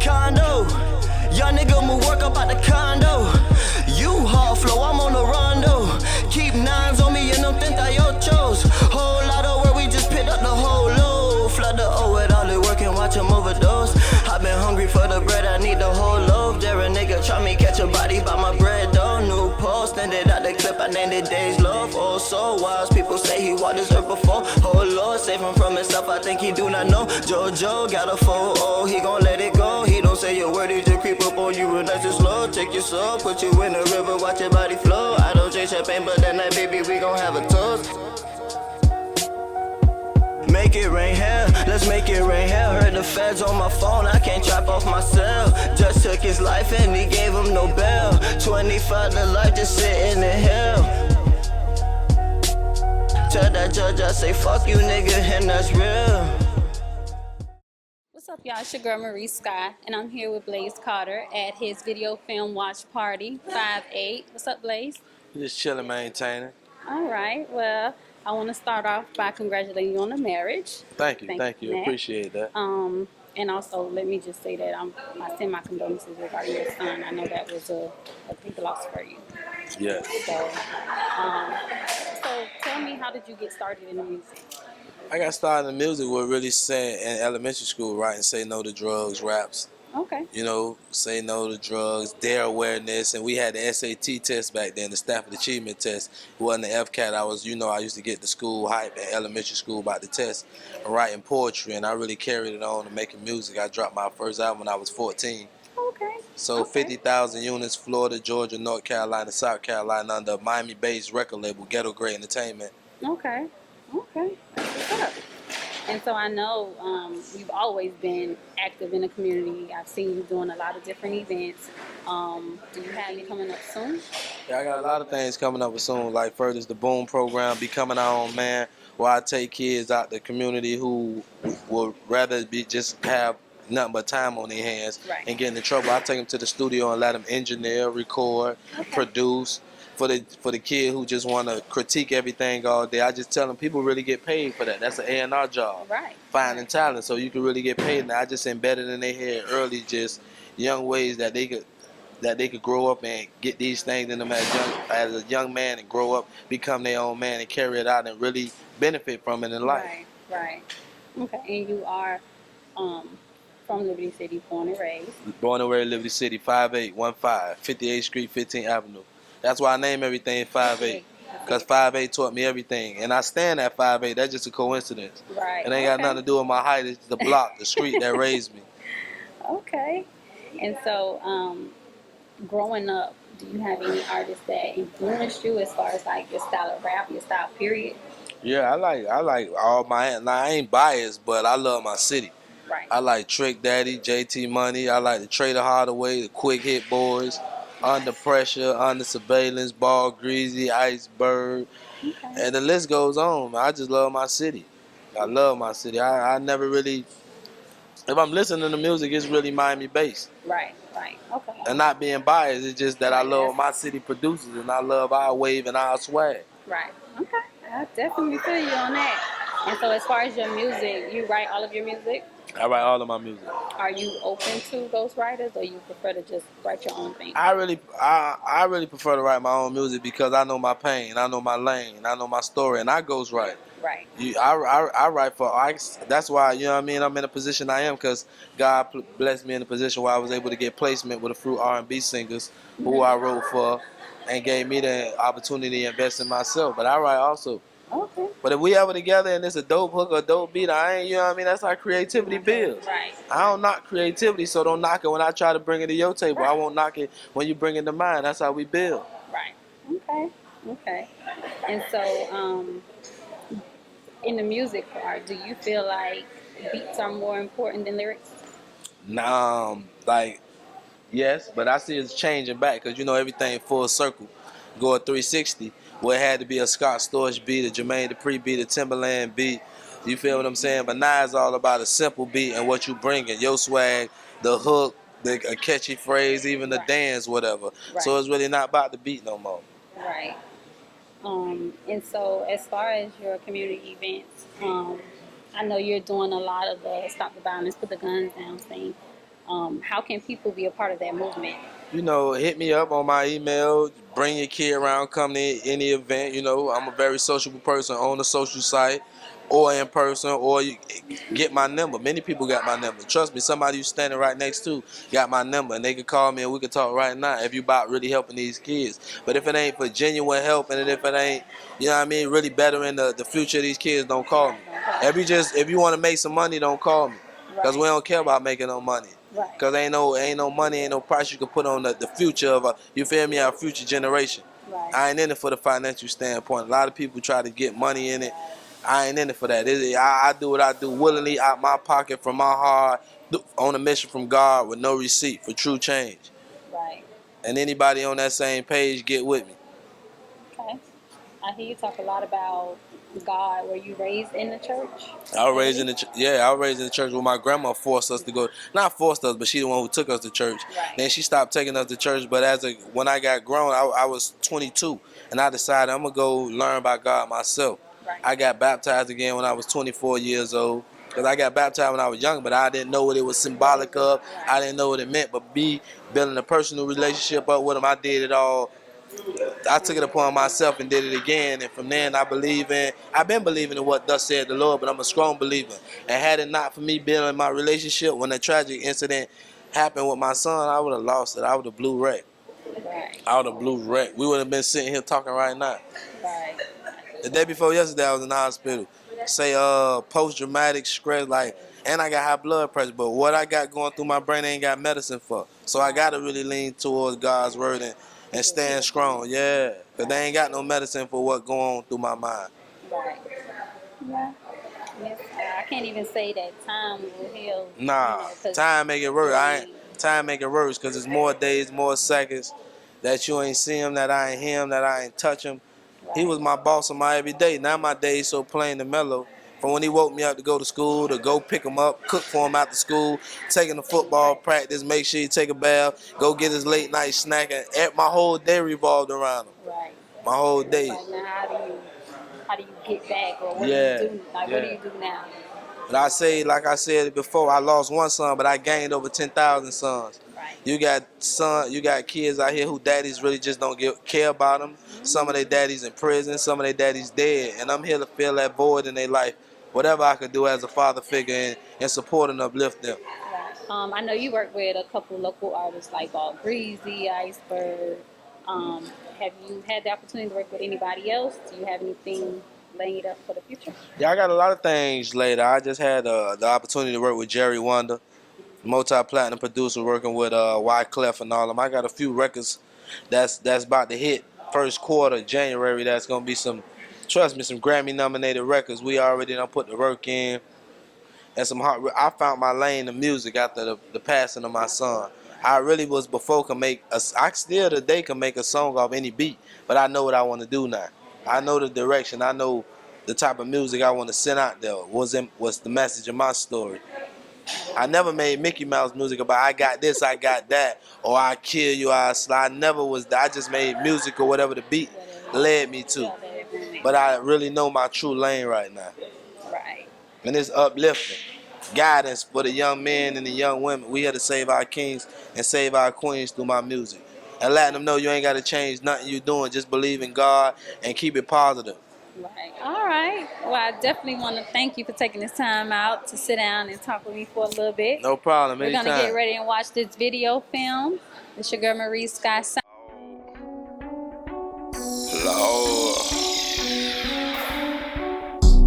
Condo, young nigga move work up out the condo. You hard flow, I'm on the rondo. Keep nines on me and them 38. Whole lot of work, we just picked up the whole load. Flood the O with all the work and watch him overdose. I been hungry for the bread, I need the whole loaf. Dare a nigga try me catch a body by my bread though. New post, ended out the clip, I named it Days Love. Oh so wise, people say he walked this earth before. Oh Lord, save him from himself, I think he do not know. Jojo got a 4-0, he gon' let it go. He don't say a word, he just creep up on you real nice and slow. Take your soul, put you in the river, watch your body flow. I don't drink champagne, but that night, baby, we gon' have a toast. Make it rain here, let's make it rain here. Heard the feds on my phone, I can't trap off my cell. Just took his life and he gave him no bail. 25 to life, just sitting in hell. Tell that judge I say fuck you nigga, and that's real. What's up, y'all? It's your girl Marie Sky, and I'm here with Blaze Carter at his video film watch party 5/8. What's up, Blaze? Just chilling, maintaining. All right. Well, I want to start off by congratulating you on the marriage. Thank you. Appreciate that. And also let me just say that I send my condolences regarding your son. I know that was a big loss for you. Yes. So tell me, how did you get started in the music? I got started in music with really saying in elementary school, writing "Say No to Drugs" raps. Okay. You know, say no to drugs, dare awareness, and we had the SAT test back then, the Stafford Achievement Test. It wasn't the FCAT. I used to get the school hype in elementary school about the test and writing poetry, and I really carried it on to making music. I dropped my first album when I was 14. Okay. So 50,000 units, Florida, Georgia, North Carolina, South Carolina, under a Miami-based record label, Ghetto Grey Entertainment. Okay. That's what's up. And so I know you've always been active in the community. I've seen you doing a lot of different events. Do you have any coming up soon? Yeah, I got a lot of things coming up soon. Like Furthers the Boom program, Becoming Our Own Man, where I take kids out the community who would rather just have nothing but time on their hands and get in trouble. I take them to the studio and let them engineer, record, produce. For the kid who just want to critique everything all day, I just tell them people really get paid for that. That's an A&R job. Right. Finding talent, so you can really get paid. And I just embedded in their head early, just young ways that they could grow up and get these things in them as a young man and grow up, become their own man and carry it out and really benefit from it in life. Right. Okay. And you are from Liberty City, born and raised. Born and raised Liberty City, 5815, 58th Street, 15th Avenue. That's why I name everything 5'8", because 5'8" taught me everything. And I stand at 5'8", that's just a coincidence. Right. It ain't got nothing to do with my height, it's the block, the street that raised me. Okay. And so, growing up, do you have any artists that influenced you as far as like your style of rap, your style period? Yeah, I like all my, now I ain't biased, but I love my city. Right. I like Trick Daddy, JT Money, I like the Trader Hardaway, the Quick Hit Boys, Under Pressure, Under Surveillance, Ball Greasy, Iceberg, and the list goes on. I just love my city. I love my city. I never really, if I'm listening to music, it's really Miami-based. Right. Okay. And not being biased, it's just that I love my city producers and I love our wave and our swag. Right. Okay. I definitely feel you on that. And so as far as your music, you write all of your music? I write all of my music. Are you open to ghostwriters, or you prefer to just write your own thing? I really prefer to write my own music because I know my pain, I know my lane, I know my story, and I ghostwrite. Right. I write for artists. That's why, you know what I mean, I'm in the position I am because God blessed me in a position where I was able to get placement with a few R&B singers who I wrote for and gave me the opportunity to invest in myself. But I write also. Okay. But if we ever together and it's a dope hook or a dope beat, I ain't, you know what I mean? That's how creativity builds. Right. I don't knock creativity, so don't knock it when I try to bring it to your table. I won't knock it when you bring it to mine. That's how we build. Right. Okay. And so, in the music part, do you feel like beats are more important than lyrics? Like, yes, but I see it's changing back because, you know, everything full circle. Go a 360. Where it had to be a Scott Storch beat, a Jermaine Dupri beat, a Timberland beat. You feel what I'm saying? But now it's all about a simple beat and what you bringing. Your swag, the hook, a catchy phrase, even the dance, whatever. So it's really not about the beat no more. Right. And so as far as your community events, I know you're doing a lot of the Stop the Violence, Put the Guns Down thing. How can people be a part of that movement? You know, hit me up on my email. Bring your kid around, come to any event. You know, I'm a very sociable person on the social site or in person, or you get my number. Many people got my number. Trust me, somebody you standing right next to got my number, and they can call me and we can talk right now if you about really helping these kids. But if it ain't for genuine help, and if it ain't, you know what I mean, really bettering the future of these kids, don't call me. If you want to make some money, don't call me, because we don't care about making no money. Right. Because ain't no money, ain't no price you can put on the future of you feel me, our future generation. Right. I ain't in it for the financial standpoint. A lot of people try to get money in it. I ain't in it for that. I do what I do willingly, out my pocket, from my heart, on a mission from God with no receipt, for true change. Right. And anybody on that same page, get with me. Okay. I hear you talk a lot about God. Were you raised in the church? I was raised in the church where my grandma forced us to go. Not forced us, but she the one who took us to church. Right. Then she stopped taking us to church. But when I got grown, I was 22, and I decided I'm gonna go learn about God myself. Right. I got baptized again when I was 24 years old. Because I got baptized when I was young, but I didn't know what it was symbolic of. I didn't know what it meant. But building a personal relationship up with him, I did it all. I took it upon myself and did it again, and from then I've been believing in what thus said the Lord, but I'm a strong believer. And had it not for me building my relationship, when a tragic incident happened with my son, I would have lost it. I would have blew wreck. Right. I would have blew wreck. We would have been sitting here talking right now. Right. The day before yesterday, I was in the hospital. Say post-traumatic stress, and I got high blood pressure, but what I got going through my brain, I ain't got medicine for. So I got to really lean towards God's word and stand strong, yeah. Because they ain't got no medicine for what going on through my mind. Right. Yeah. Yes. I can't even say that time will heal. Nah, 'cause time make it worse. Time make it worse, because it's more days, more seconds that you ain't see him, that I ain't hear him, that I ain't touch him. He was my boss on my every day. Now my days so plain and mellow. From when he woke me up to go to school, to go pick him up, cook for him after school, taking the football practice, make sure he take a bath, go get his late night snack, and my whole day revolved around him. Right. My whole day. Like now, how do you get back, or what do you do? What do you do now? But like I said before, I lost one son, but I gained over 10,000 sons. Right. You got kids out here who daddies really just don't care about them. Some of their daddies in prison, some of their daddies dead, and I'm here to fill that void in their life. Whatever I could do as a father figure and support and uplift them. Right. I know you work with a couple local artists like Breezy, Iceberg. Have you had the opportunity to work with anybody else? Do you have anything laid up for the future? Yeah, I got a lot of things later. I just had the opportunity to work with Jerry Wonder, multi-platinum producer, working with Wyclef and all of them. I got a few records that's about to hit first quarter, January. That's gonna be some Grammy-nominated records. We already done put the work in, and some hard. I found my lane in music after the passing of my son. I really was before I still today can make a song off any beat, but I know what I want to do now. I know the direction. I know the type of music I want to send out there. What's the message of my story? I never made Mickey Mouse music about I got this, I got that, or I kill you, I slide. I never was that. I just made music or whatever the beat led me to. But I really know my true lane right now. Right. And it's uplifting. Guidance for the young men and the young women. We here to save our kings and save our queens through my music. And letting them know you ain't got to change nothing you doing. Just believe in God and keep it positive. Right. All right. Well, I definitely want to thank you for taking this time out to sit down and talk with me for a little bit. No problem. We're going to get ready and watch this video film. It's your girl Marie Sky.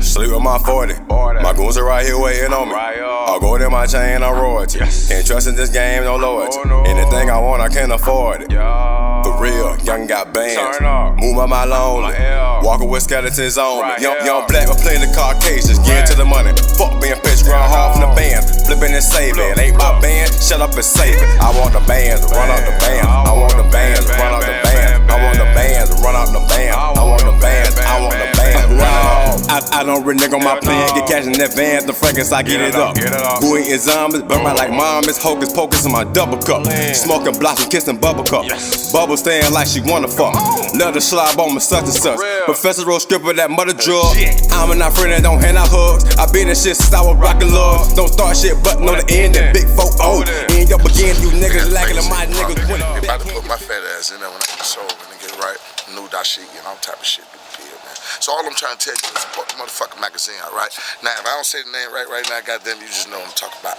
Sleep with my 40. My goons are right here waiting on me. I'll go in my chain, I'm royalty. Can't trust in this game, no loyalty. Anything I want, I can't afford it. For real, young got bands. Move my lonely. Walking with skeletons on me. Young black with plenty of Caucasians. Get into the money. Fuck being pitch ground hard from the band. Flipping and saving. Ain't my band, shut up and save it. I want the bands, run out the band. I want the bands, run out the band. I want the bands, run out the band. I want the bands, I want the bands. I I don't renege on my plan. Get cash in advance, the fragrance, I get it up. Who eating zombies, burn my like mom, it's hocus pocus in my double cup. Smoking blossom, kissing bubble cup. Bubble staying like she wanna fuck. Love the slob on my such and such. Professor wrote script with that mother drug. I'm not friend that don't hand out hugs. I been in shit since I was rockin' love. Don't start shit, but know the end. That big 4-0. End up again, you niggas lacking and my niggas winning. About to put my fat ass in there when I get sober and get right. New dashiki and all type of shit to the pill, man. So all I'm trying to tell you is support the motherfucking magazine, all right? Now, if I don't say the name right now, goddamn, you just know what I'm talking about.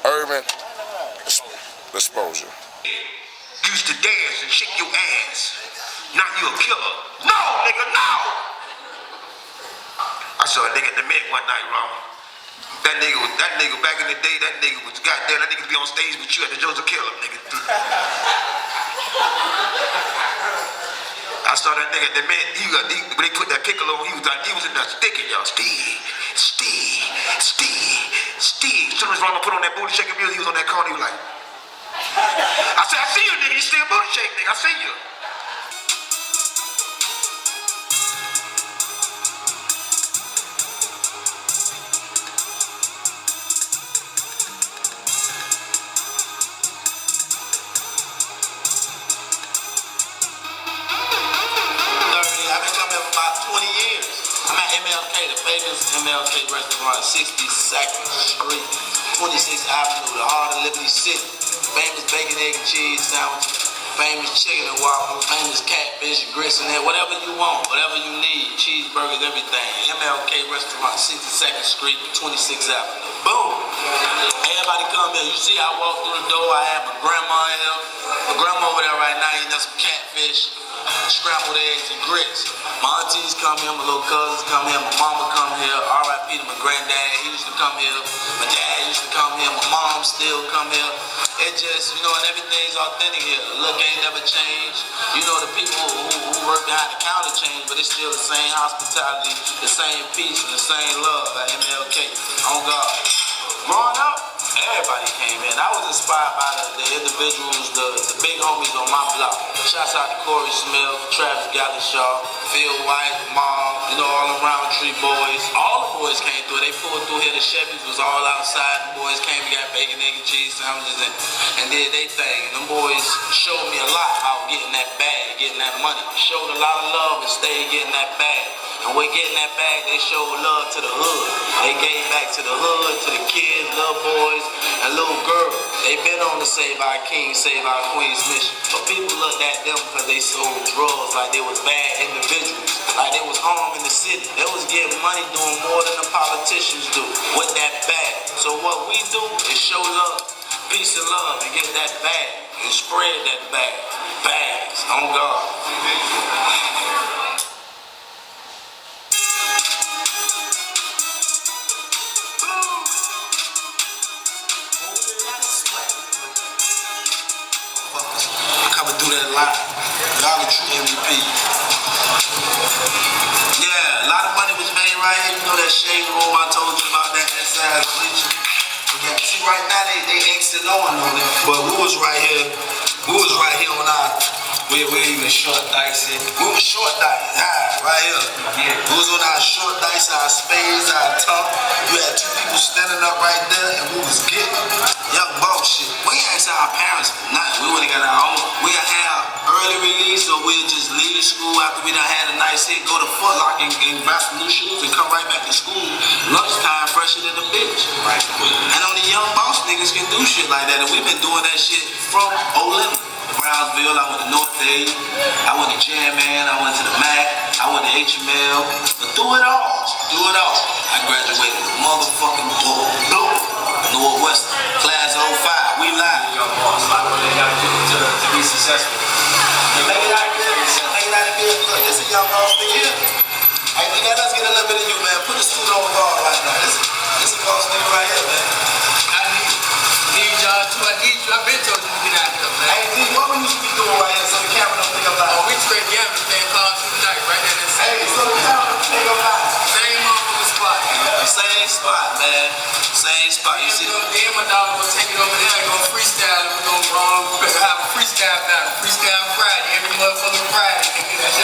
Urban Exposure. Used to dance and shake your ass. Now you a killer. No, nigga, no! I saw a nigga at the Met one night, Ron. That nigga back in the day, that nigga was goddamn, that nigga be on stage with you at the Joseph Killer, nigga. I saw that nigga at the Met, when they put that kicker on, he was in there sticking, y'all. Steve. As soon as Ron put on that booty shaking music, he was on that corner, he was like, I said, I see you, nigga. You still booty shake, nigga. I see you. I've been coming here for about 20 years. I'm at MLK, the famous MLK restaurant, 62nd Street, 26th Avenue, the heart of Liberty City. Famous bacon, egg, and cheese sandwiches, famous chicken and waffles, famous catfish, grits and that, whatever you want, whatever you need, cheeseburgers, everything. MLK restaurant, 62nd Street, 26th Avenue. Boom! Everybody come here. You see I walk through the door, I have my grandma here. My grandma over there right now eating some catfish, scrambled eggs and grits. My aunties come here, my little cousins come here, my mama come here, R.I.P. to my granddad, he used to come here, my dad used to come here, my mom still come here. It just, you know, and everything's authentic here. The look ain't never changed. You know, the people who work behind the counter change, but it's still the same hospitality, the same peace, and the same love at MLK. On God. Growing up, everybody came in. I was inspired by the individuals, the big homies on my block. Shouts out to Corey Smith, Travis Gallishaw, Phil White, Mom, you know, all around Tree Boys. All the boys came through. They pulled through here. The Chevys was all outside. The boys came and got bacon, egg, and cheese sandwiches and did their thing. And them boys showed me a lot about getting that bag, getting that money. Showed a lot of love and stayed getting that bag. And when getting that bag, they showed love to the hood. They gave back to the hood, to the kids, little boys, and little girls. They been on the Save Our King, Save Our Queens mission. But people looked at them because they sold drugs like they was bad individuals, like they was harm in the city. They was getting money doing more than the politicians do with that bag. So what we do is show love, peace and love, and get that bag and spread that bag. Bags, on God. Coming through that line. Y'all a true MVP. Yeah, a lot of money was made right here. You know that shade room I told you about, that inside bleacher. Yeah, see right now they exiting on that. But we was right here on our, we even short dicing. We was short dicing, right here. Yeah. We was on our short dice, our spades, our top. You had two people standing up right there and we was getting young bullshit. We ain't asked our parents for nothing. We would've got our own. We'll have early release or we'll just leave school after we done had a nice hit, go to Foot Locker and buy some new shoes and come right back to school. Lunchtime fresher than a bitch. Right. And only young boss niggas can do shit like that. And we've been doing that shit from O11. Brownsville, I went to North Day, I went to Jam Man, I went to the Mac, I went to HML, but through it all, I graduated with motherfucking Northwestern, class 05, we live. Young boss, like what they gotta do to be successful. Make it out good, look, this is a young boss thing here. Hey, nigga, let's get a little bit of you, man. Put the suit on guard right now. This is a boss nigga right here, man. I need y'all too. I need you. I've been told you to get out here, man. Hey, D, what we used to be doing right here so the camera don't think I'm lying? Oh, we straight gambling, man. Call tonight, right there. Hey, so the camera don't think I'm lying. Same motherfucking spot. Same spot, man. Same spot. You see? Then my dog gonna take it over there and go freestyle. We're gonna have a freestyle battle. Freestyle Friday. Every motherfucking Friday. That's